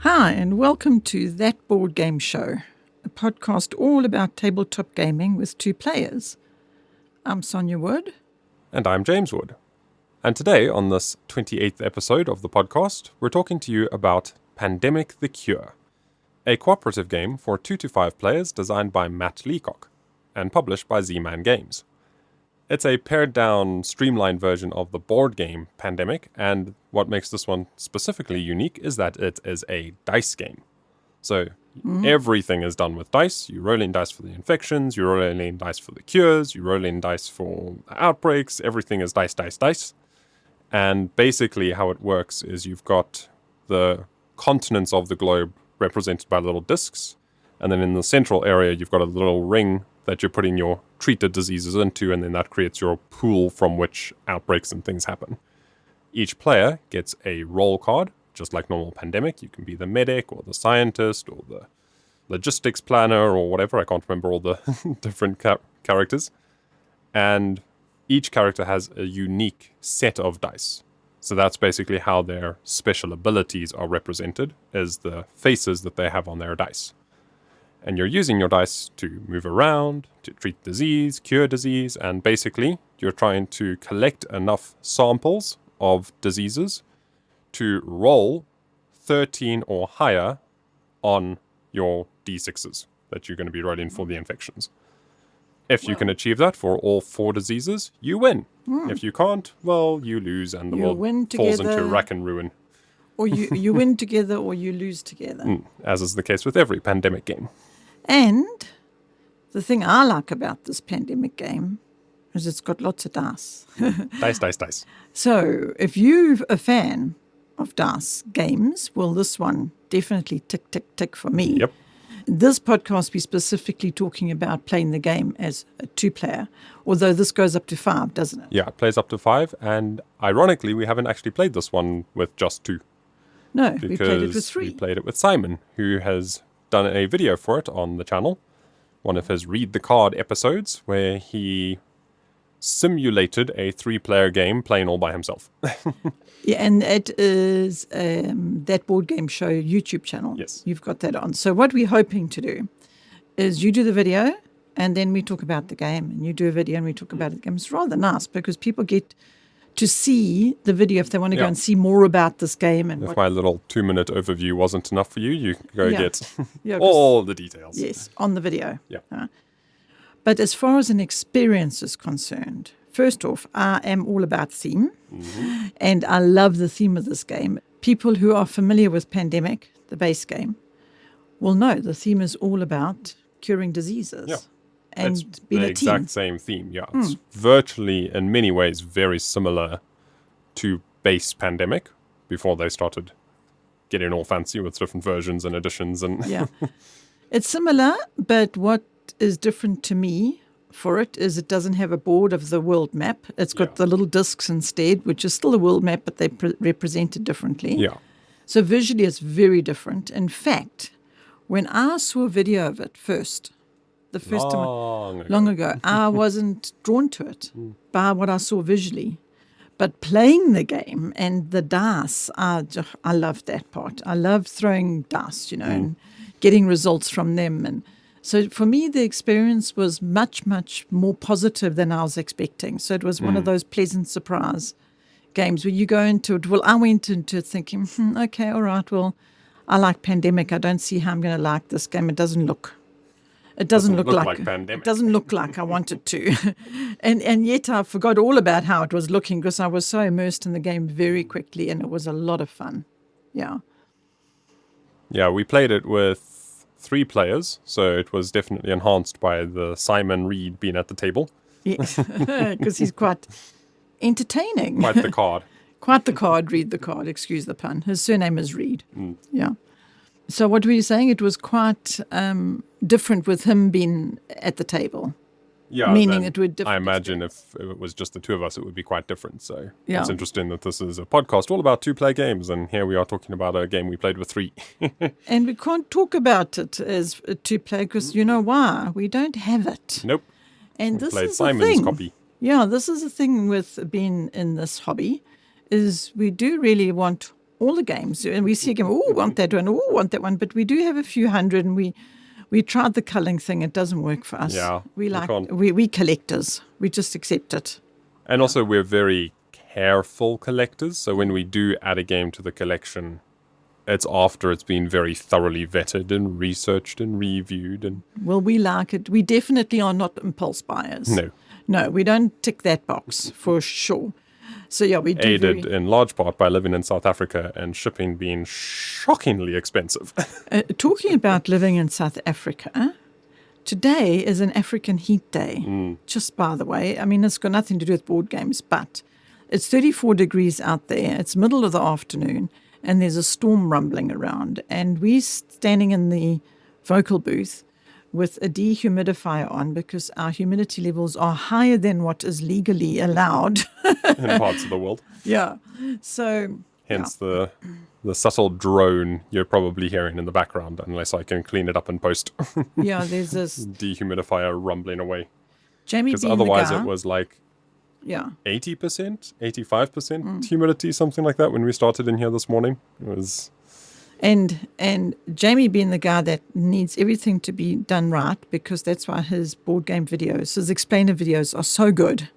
Hi, and welcome to That Board Game Show, a podcast all about tabletop gaming with two players. I'm Sonja Wood. And I'm James Wood. And today, on this 28th episode of the podcast, we're talking to you about Pandemic the Cure, a cooperative game for 2 to 5 players designed by Matt Leacock and published by Z-Man Games. It's a pared-down, streamlined version of the board game Pandemic, and what makes this one specifically unique is that it is a dice game. So everything is done with dice. You roll in dice for the infections, you roll in dice for the cures, you roll in dice for outbreaks. Everything is dice, dice, dice. And basically how it works is you've got the continents of the globe represented by little discs, and then in the central area you've got a little ring that you're putting your treated diseases into, and then that creates your pool from which outbreaks and things happen. Each player gets a roll card, just like normal Pandemic. You can be the medic or the scientist or the logistics planner or whatever. I can't remember all the different characters. And each character has a unique set of dice. So that's basically how their special abilities are represented, is the faces that they have on their dice. And you're using your dice to move around, to treat disease, cure disease, and basically you're trying to collect enough samples of diseases to roll 13 or higher on your d6s that you're going to be rolling for the infections. If you can achieve that for all 4 diseases, you win. If you can't, well, you lose, and the world falls into rack and ruin. Or you win together or you lose together. As is the case with every Pandemic game. And the thing I like about this Pandemic game is it's got lots of dice. Dice, dice, dice. So if you're a fan of dice games, well, this one definitely tick, tick, tick for me. Yep. This podcast, we're specifically talking about playing the game as a 2-player, although this goes up to 5, doesn't it? Yeah, it plays up to 5, and ironically, we haven't actually played this one with just 2. No, we played it with 3. We played it with Simon, who has done a video for it on the channel, one of his Read the Card episodes, where he simulated a 3-player game playing all by himself. Yeah, and it is That Board Game Show YouTube channel. Yes. You've got that on. So what we're hoping to do is you do the video and then we talk about the game, and you do a video and we talk about the game. It's rather nice because people get to see the video if they want to go and see more about this game. And if my little 2-minute overview wasn't enough for you, you can go get Yeah, all the details. Yes, on the video. Yeah. But as far as an experience is concerned, first off, I am all about theme, and I love the theme of this game. People who are familiar with Pandemic, the base game, will know the theme is all about curing diseases. Yeah. And it's being the a team. exact same theme, yeah. It's virtually, in many ways, very similar to base Pandemic before they started getting all fancy with different versions and editions. And Yeah. It's similar, but what is different to me for it is it doesn't have a board of the world map. It's got the little discs instead, which is still a world map, but they represented differently. Yeah. So visually it's very different. In fact, when I saw a video of it the first time, long ago, I wasn't drawn to it by what I saw visually. But playing the game and the dice, I love that part. I love throwing dice, and getting results from them. And so for me, the experience was much, much more positive than I was expecting. So it was one of those pleasant surprise games where you go into it. Well, I went into it thinking, okay, all right, well, I like Pandemic. I don't see how I'm going to like this game. It doesn't look like Pandemic. It doesn't look like I want it to. and yet I forgot all about how it was looking because I was so immersed in the game very quickly, and it was a lot of fun. Yeah. Yeah, we played it with 3 players, so it was definitely enhanced by the Simon Reed being at the table. Yes, because he's quite entertaining. Quite the card. Quite the card, Read the Card, excuse the pun. His surname is Reed. Yeah. So what were you saying? It was quite different with him being at the table. Yeah, meaning it would different. I imagine if it was just the 2 of us, it would be quite different. So yeah. It's interesting that this is a podcast all about 2-player games, and here we are talking about a game we played with 3. And we can't talk about it as a 2-player because you know why? We don't have it. Nope. And we this played is Simon's the thing. copy. Yeah, this is the thing with being in this hobby is we do really want all the games. And we see a game, oh, want that one, oh, want that one. But we do have a few hundred, and we tried the culling thing. It doesn't work for us. Yeah, we collectors. We just accept it. And also we're very careful collectors. So when we do add a game to the collection, it's after it's been very thoroughly vetted and researched and reviewed. And well, we like it. We definitely are not impulse buyers. No, we don't tick that box for sure. So yeah, we do aided in large part by living in South Africa and shipping being shockingly expensive. Talking about living in South Africa, today is an African heat day. Just by the way, I mean, it's got nothing to do with board games, but it's 34 degrees out there. It's middle of the afternoon, and there's a storm rumbling around. And we're standing in the vocal booth with a dehumidifier on because our humidity levels are higher than what is legally allowed in parts of the world. Yeah. So hence the subtle drone you're probably hearing in the background, unless I can clean it up and post. Yeah, there's this dehumidifier rumbling away. Jamie, because otherwise it was like 80%, 85% humidity, something like that when we started in here this morning. It was. And Jamie being the guy that needs everything to be done right, because that's why his board game videos, his explainer videos are so good.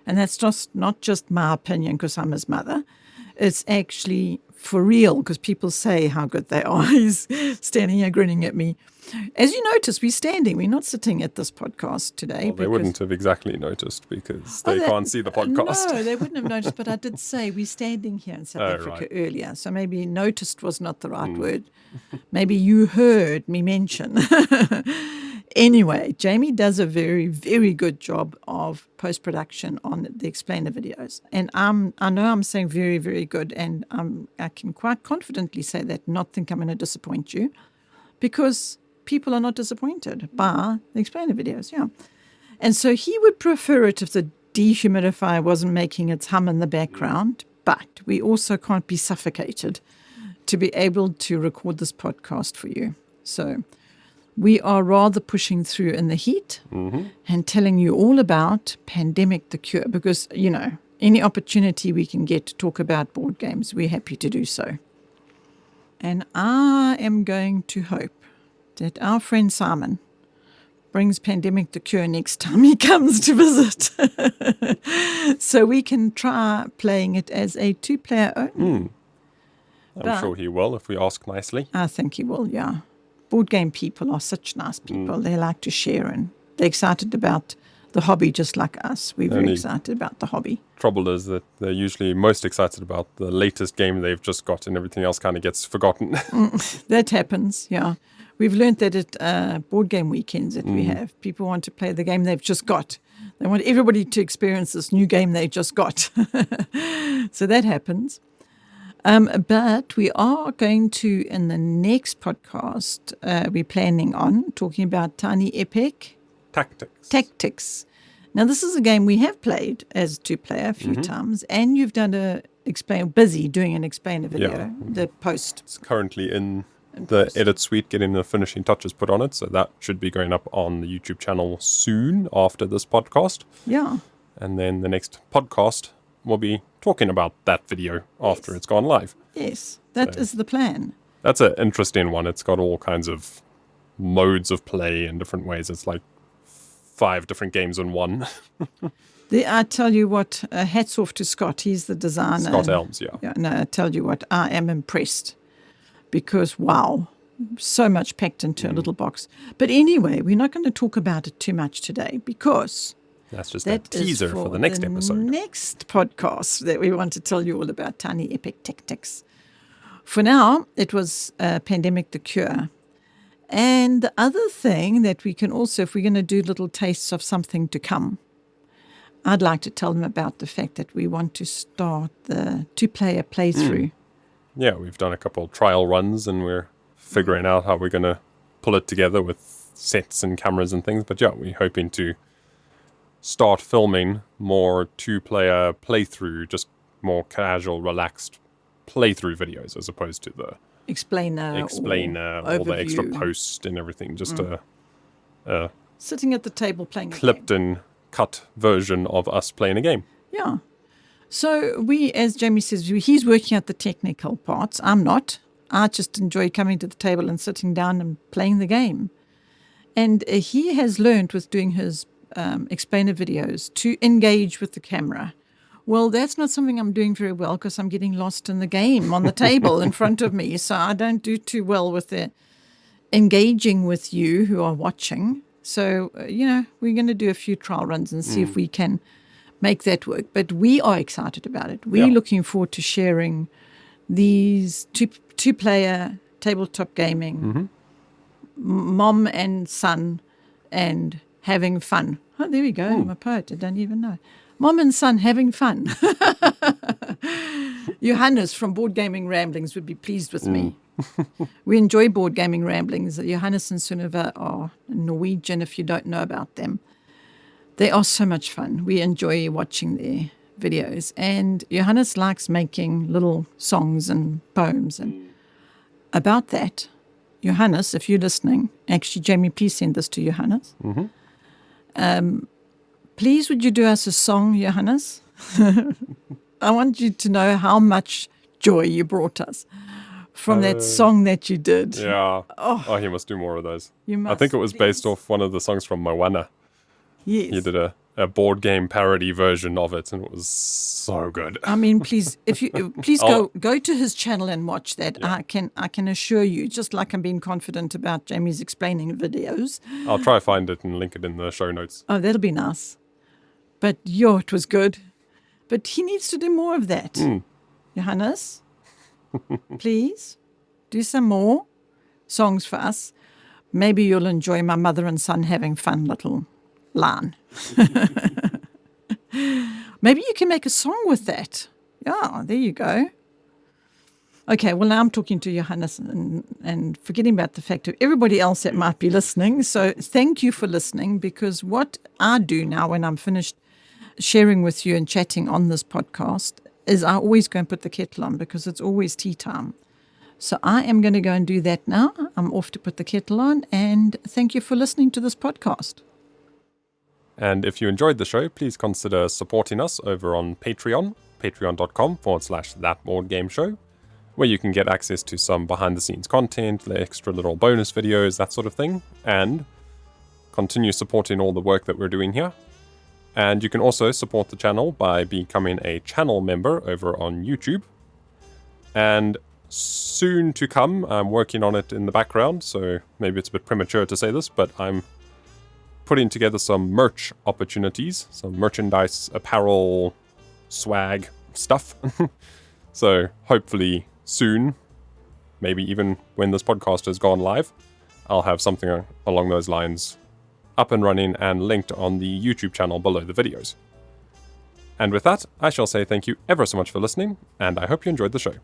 And that's just not just my opinion because I'm his mother. It's actually for real because people say how good they are. He's standing here grinning at me. As you notice, we're standing. We're not sitting at this podcast today. Well, they wouldn't have exactly noticed because they can't see the podcast. No, they wouldn't have noticed. But I did say we're standing here in South Africa earlier. So maybe noticed was not the right word. Maybe you heard me mention. Anyway, Jamie does a very, very good job of post-production on the explainer videos. And I know I'm saying very, very good. And I can quite confidently say that, not think I'm going to disappoint you. Because people are not disappointed by the explainer videos, yeah. And so he would prefer it if the dehumidifier wasn't making its hum in the background, but we also can't be suffocated to be able to record this podcast for you. So we are rather pushing through in the heat and telling you all about Pandemic the Cure because, you know, any opportunity we can get to talk about board games, we're happy to do so. And I am going to hope that our friend Simon brings Pandemic the Cure next time he comes to visit. So we can try playing it as a two-player only. I'm sure he will if we ask nicely. I think he will, yeah. Board game people are such nice people. They like to share and they're excited about the hobby just like us. We're very excited about the hobby. Trouble is that they're usually most excited about the latest game they've just got and everything else kind of gets forgotten. That happens, yeah. We've learned that at board game weekends that we have, people want to play the game they've just got. They want everybody to experience this new game they just got. So that happens. But we are going to, in the next podcast, we're planning on talking about Tiny Epic Tactics. Now, this is a game we have played as two-player a few times, and you've done busy doing an explainer video, the post. It's currently in the edit suite, getting the finishing touches put on it, so that should be going up on the YouTube channel soon after this podcast. Yeah. And then the next podcast will be talking about that video after it's gone live. Yes, that is the plan. That's an interesting one. It's got all kinds of modes of play in different ways. It's like 5 different games in one. I tell you what, hats off to Scott. He's the designer. Scott Elms, yeah. No, I tell you what, I am impressed. Because, wow, so much packed into a little box. But anyway, we're not going to talk about it too much today because that's just a teaser for the next episode. Next podcast that we want to tell you all about Tiny Epic Tactics. For now, it was Pandemic the Cure. And the other thing that we can also, if we're going to do little tastes of something to come, I'd like to tell them about the fact that we want to start the two-player playthrough. Yeah, we've done a couple trial runs and we're figuring out how we're going to pull it together with sets and cameras and things. But yeah, we're hoping to start filming more two-player playthrough, just more casual, relaxed playthrough videos as opposed to the explainer, all the extra post and everything. Just a sitting at the table playing clipped and cut version of us playing a game. Yeah. So we, as Jamie says, he's working out the technical parts. I'm not. I just enjoy coming to the table and sitting down and playing the game. And he has learned with doing his explainer videos to engage with the camera. Well, that's not something I'm doing very well because I'm getting lost in the game on the table in front of me. So I don't do too well with the engaging with you who are watching. So, we're going to do a few trial runs and see if we can make that work. But we are excited about it. We're looking forward to sharing these two-player tabletop gaming, mom and son, and having fun. Oh, there we go. I'm a poet. I don't even know. Mom and son having fun. Johannes from Board Gaming Ramblings would be pleased with me. We enjoy Board Gaming Ramblings. Johannes and Sunniva are Norwegian, if you don't know about them. They are so much fun. We enjoy watching their videos. And Johannes likes making little songs and poems. And about that, Johannes, if you're listening, actually, Jamie, please send this to Johannes. Please, would you do us a song, Johannes? I want you to know how much joy you brought us from that song that you did. Yeah. Oh, he must do more of those. You must, I think it was based off one of the songs from Moana. Yes. He did a board game parody version of it, and it was so good. I mean, please, go to his channel and watch that. Yeah. I can assure you, just like I'm being confident about Jamie's explaining videos. I'll try to find it and link it in the show notes. Oh, that'll be nice. But it was good. But he needs to do more of that. Johannes, please do some more songs for us. Maybe you'll enjoy my mother and son having fun little line. Maybe you can make a song with that. Yeah, there you go. Okay, well, now I'm talking to Johannes and forgetting about the fact of everybody else that might be listening. So thank you for listening, because what I do now when I'm finished sharing with you and chatting on this podcast is I always go and put the kettle on because it's always tea time. So I am going to go and do that now. I'm off to put the kettle on, and thank you for listening to this podcast. And if you enjoyed the show, please consider supporting us over on Patreon, patreon.com/thatboardgameshow, where you can get access to some behind-the-scenes content, extra little bonus videos, that sort of thing, and continue supporting all the work that we're doing here. And you can also support the channel by becoming a channel member over on YouTube. And soon to come, I'm working on it in the background, so maybe it's a bit premature to say this, but I'm putting together some merch opportunities, some merchandise, apparel, swag stuff. So hopefully soon, maybe even when this podcast has gone live, I'll have something along those lines up and running and linked on the YouTube channel below the videos. And with that, I shall say thank you ever so much for listening, and I hope you enjoyed the show.